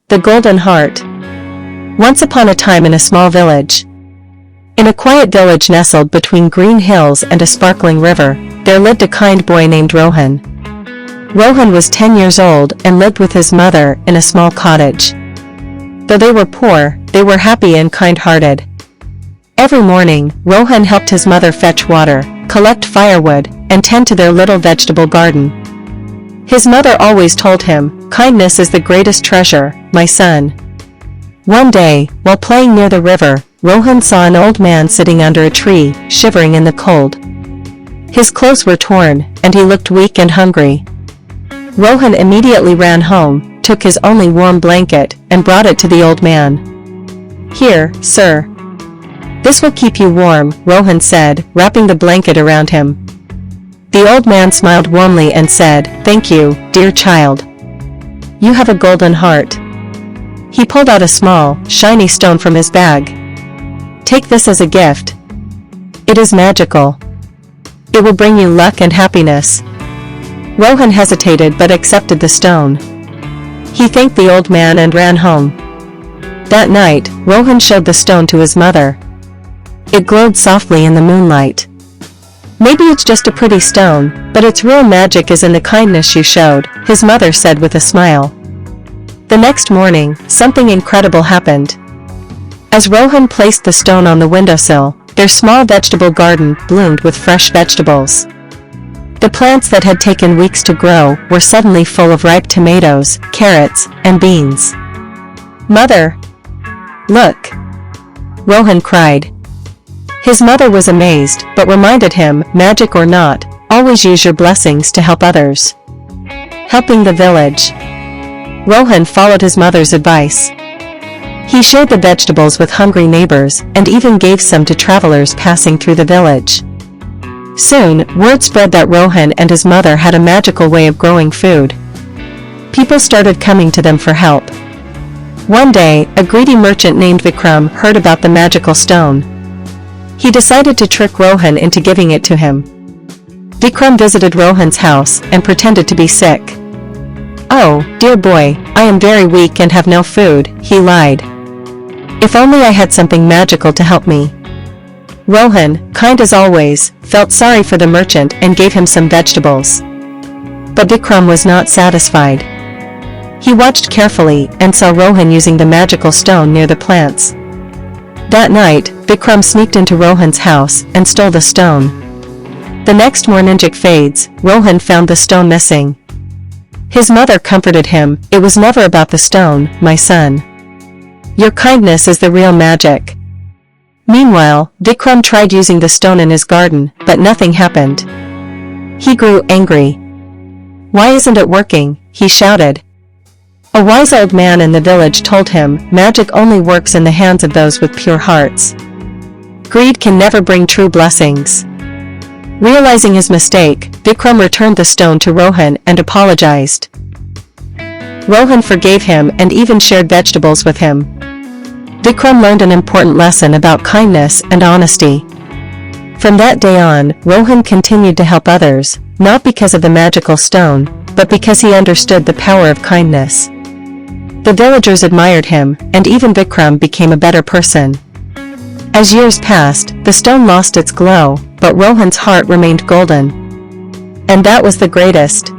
The Golden Heart. Once upon a time in a small village. In a quiet village nestled between green hills and a sparkling river, there lived a kind boy named Rohan. Rohan was 10 years old and lived with his mother in a small cottage. Though they were poor, they were happy and kind-hearted. Every morning, Rohan helped his mother fetch water, collect firewood, and tend to their little vegetable garden. His mother always told him, "Kindness is the greatest treasure, my son." One day, while playing near the river, Rohan saw an old man sitting under a tree, shivering in the cold. His clothes were torn, and he looked weak and hungry. Rohan immediately ran home, took his only warm blanket, and brought it to the old man. "Here, sir. This will keep you warm," Rohan said, wrapping the blanket around him. The old man smiled warmly and said, "Thank you, dear child. You have a golden heart." He pulled out a small, shiny stone from his bag. "Take this as a gift. It is magical. It will bring you luck and happiness." Rohan hesitated but accepted the stone. He thanked the old man and ran home. That night, Rohan showed the stone to his mother. It glowed softly in the moonlight. "Maybe it's just a pretty stone, but its real magic is in the kindness you showed," his mother said with a smile. The next morning, something incredible happened. As Rohan placed the stone on the windowsill, their small vegetable garden bloomed with fresh vegetables. The plants that had taken weeks to grow were suddenly full of ripe tomatoes, carrots, and beans. "Mother! Look!" Rohan cried. His mother was amazed, but reminded him, magic or not, always use your blessings to help others. Helping the village. Rohan followed his mother's advice. He shared the vegetables with hungry neighbors, and even gave some to travelers passing through the village. Soon, word spread that Rohan and his mother had a magical way of growing food. People started coming to them for help. One day, a greedy merchant named Vikram heard about the magical stone. He decided to trick Rohan into giving it to him. Vikram visited Rohan's house and pretended to be sick. "Oh, dear boy, I am very weak and have no food," he lied. "If only I had something magical to help me." Rohan, kind as always, felt sorry for the merchant and gave him some vegetables. But Vikram was not satisfied. He watched carefully and saw Rohan using the magical stone near the plants. That night, Vikram sneaked into Rohan's house and stole the stone. The next morning magic fades, Rohan found the stone missing. His mother comforted him, "It was never about the stone, my son. Your kindness is the real magic." Meanwhile, Vikram tried using the stone in his garden, but nothing happened. He grew angry. "Why isn't it working?" he shouted. A wise old man in the village told him, "Magic only works in the hands of those with pure hearts. Greed can never bring true blessings." Realizing his mistake, Vikram returned the stone to Rohan and apologized. Rohan forgave him and even shared vegetables with him. Vikram learned an important lesson about kindness and honesty. From that day on, Rohan continued to help others, not because of the magical stone, but because he understood the power of kindness. The villagers admired him, and even Vikram became a better person. As years passed, the stone lost its glow, but Rohan's heart remained golden. And that was the greatest.